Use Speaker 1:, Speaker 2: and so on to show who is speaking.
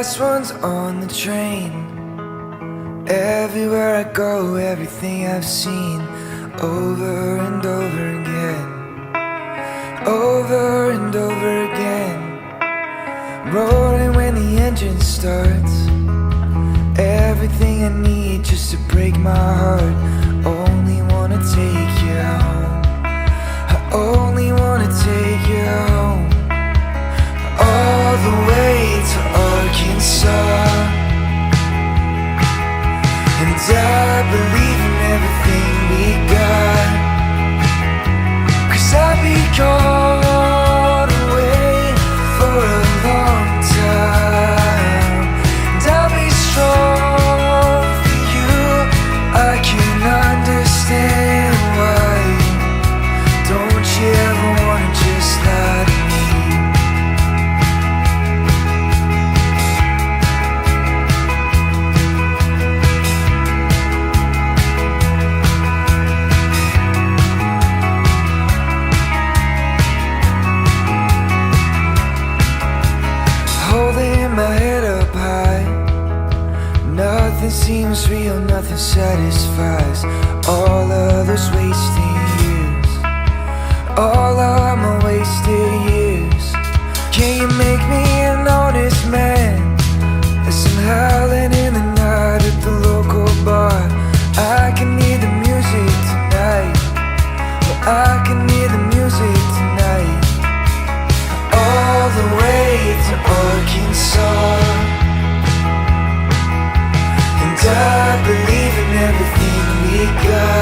Speaker 1: last one's on the train. Everywhere I go, everything I've seen, over and over again, over and over again. Rolling when the engine starts, everything I need just to break my heart. Only wanna take you home, I only wanna take you home. All the way to Arkansas, and I believe in everything we got, 'cause I'll be gone away for a long time, and I'll be strong for you. I can understand why. Don't you ever wanna just lie to me? Holding my head up high, nothing seems real, nothing satisfies. All of those wasting years, all of my wasted years. Can you make me an honest man? As I'm howling in the night at the local bar, I can hear the music tonight, well, I can hear the music tonight. All the way to Arkansas, and I believe in everything we got.